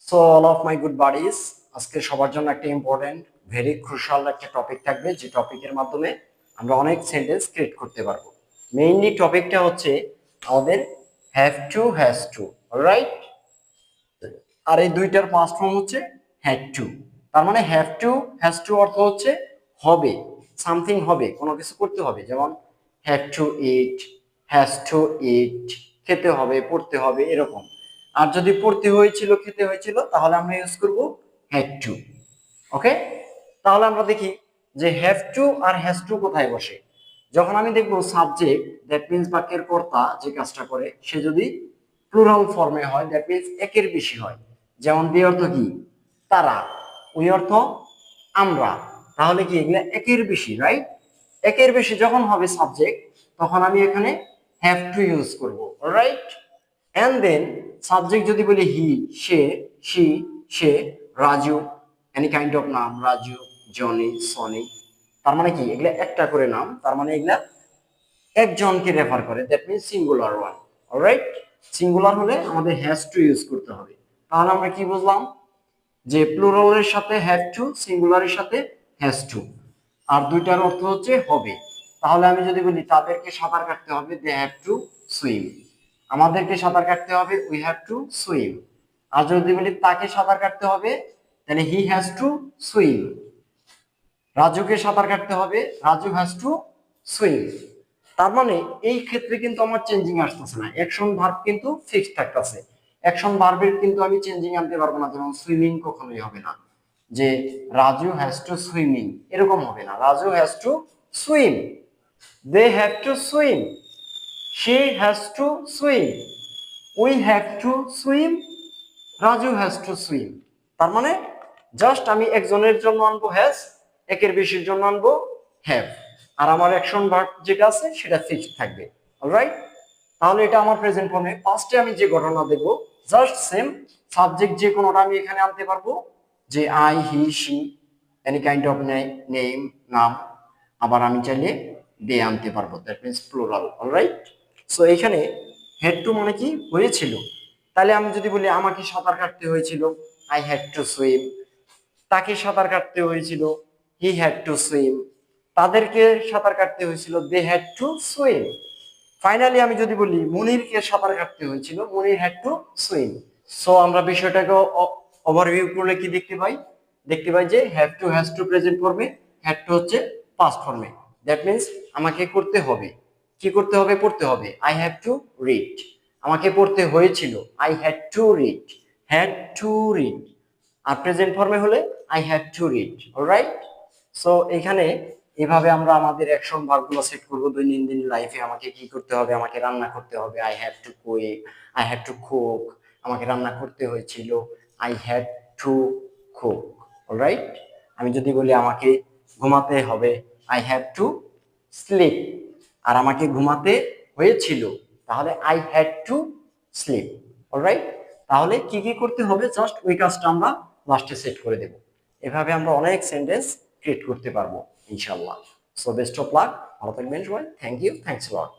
So all of my good buddies, আজকে সবার জন্য একটা ইম্পর্টেন্ট ভেরি ক্রুশাল একটা টপিক থাকবে, যে টপিকের মাধ্যমে আমরা অনেক সেন্টেন্স ক্রিয়েট করতে পারবো। মেইনলি টপিকটা হচ্ছে আমাদের have to, has to, right? আর এই দুইটার পাস্ট ফর্ম হচ্ছে হ্যাড টু। তার মানে হ্যাভ টু, হ্যাজ টু অর্থ হচ্ছে হবে, সামথিং হবে, কোনো কিছু করতে হবে। যেমন have to eat, has to eat, খেতে হবে, পড়তে হবে, এরকম। আর যদি পড়তে হয়েছিল, খেতে হয়েছিল, তাহলে আমরা ইউজ করব হ্যাড টু। ওকে, তাহলে আমরা দেখি যে হ্যাভ টু আর হ্যাজ টু কোথায় বসে। যখন আমি দেখবো সাবজেক্ট, দ্যাট মিন্স বাক্যের কর্তা যে কাজটা করে, সে যদি প্লুরাল ফর্মে হয়, দ্যাট মিন্স একের বেশি হয়। যেমন দি অর্থ কি? তারা, ওই অর্থ আমরা, তাহলে কি এগুলা একের বেশি, রাইট? একের বেশি যখন হবে সাবজেক্ট, তখন আমি এখানে হ্যাভ টু ইউজ করব, রাইট? এন্ড দেন সাবজেক্ট যদি বলি হি, সে, শি, সে, রাজু, এনি কাইন্ড অফ নাম, রাজু, জনি, সনি, তার মানে কি এগুলা একটা করে নাম, তার মানে এগুলা একজনকে রেফার করে, that means singular one. Alright, singular হলে আমাদের হ্যাজ টু ইউজ করতে হবে। তাহলে আমরা কি বুঝলাম? যে প্লুরালের সাথে হ্যাভ টু, সিঙ্গুলারের সাথে হ্যাজ টু, আর দুইটার অর্থ হচ্ছে হবে। তাহলে আমি যদি বলি তাদেরকে সাঁতার কাটতে হবে, দে হ্যাভ টু সুইম। আমাদেরকে সাঁতার কাটতে হবে, উই হ্যাভ টু সুইম। আর যদি বলি তাকে সাঁতার কাটতে হবে, তাহলে হি হ্যাজ টু সুইম। রাজুকে সাঁতার কাটতে হবে, রাজু হ্যাজ টু সুইম। তার মানে এই ক্ষেত্রে কিন্তু আমার চেঞ্জিং আসতেছে না, অ্যাকশন ভার্ব কিন্তু ফিক্সড থাকতেছে। অ্যাকশন ভার্বের কিন্তু আমি চেঞ্জিং আনতে পারবো না, যেমন সুইমিং কখনোই হবে না, যে রাজু হ্যাজ টু সুইমিং, এরকম হবে না। Raju has to swim, they have to swim, she has to swim, we have to swim, Raju has to swim. তার মানে জাস্ট আমি একজনের জন্য আনবো হ্যাজ, একের বেশির জন্য আনবো হ্যাভ, আর আমার অ্যাকশন ভার্ব যেটা আছে সেটা ফিক্সড থাকবে। অলরাইট, তাহলে এটা আমার প্রেজেন্ট ফর্মে। পাস্টে আমি যে ঘটনা দেখবো, জাস্ট সেম, সাবজেক্ট যে কোনোটা আমি এখানে আনতে পারবো, যে I, he, she, any kind of name, নাম। আবার আমি চাইলে দে আনতে পারবো, that means plural. Alright, so এখানে হ্যাড টু মানে কি হয়েছিল। তাহলে আমি যদি বলি আমাকে সাঁতার কাটতে হয়েছিল, আই হ্যাড টু সুইম। তাকে সাঁতার কাটতে হয়েছিল, হি হ্যাড টু সুইম। তাদেরকে সাঁতার কাটতে হয়েছিল, they had to swim. Finally আমি যদি বলি মুনিরকে সাঁতার কাটতে হয়েছিল, Munir had to swim. So আমরা বিষয়টাকে ওভারভিউ করলে কি দেখতে পাই? দেখতে পাই যে have to, has two present ফর্মে, হ্যাড টু হচ্ছে পাস্ট ফর্মে। দ্যাট মিন্স আমাকে করতে হবে, কি করতে হবে? পড়তে হবে, আই হ্যাভ টু রিড। আমাকে পড়তে হয়েছিল, I had to read, had to read. আর প্রেজেন্ট ফর্মে হলে I have to read. Alright, so এখানে এভাবে আমরা আমাদের অ্যাকশন ভার্বগুলো সেট করব। দৈনন্দিন লাইফে আমাকে কি করতে হবে? আমাকে রান্না করতে হবে, I have to cook, I have to cook. আমাকে রান্না করতে হয়েছিল, I had to cook. Alright, আমি যদি বলি আমাকে ঘুমাতে হবে, আই হ্যাভ টু স্লিপ। আর আমাকে ঘুমাতে হয়েছিল, তাহলে I had to sleep. Alright, তাহলে কি কি করতে হবে? জাস্ট ওই কাজটা আমরা লাস্টে সেট করে দেব। এভাবে আমরা অনেক সেন্টেন্স ক্রিয়েট করতে পারবো ইনশাল্লাহ। সো বেস্ট অফ লাক, ভালো থাকবেন সবাই। Thank you, thanks lot.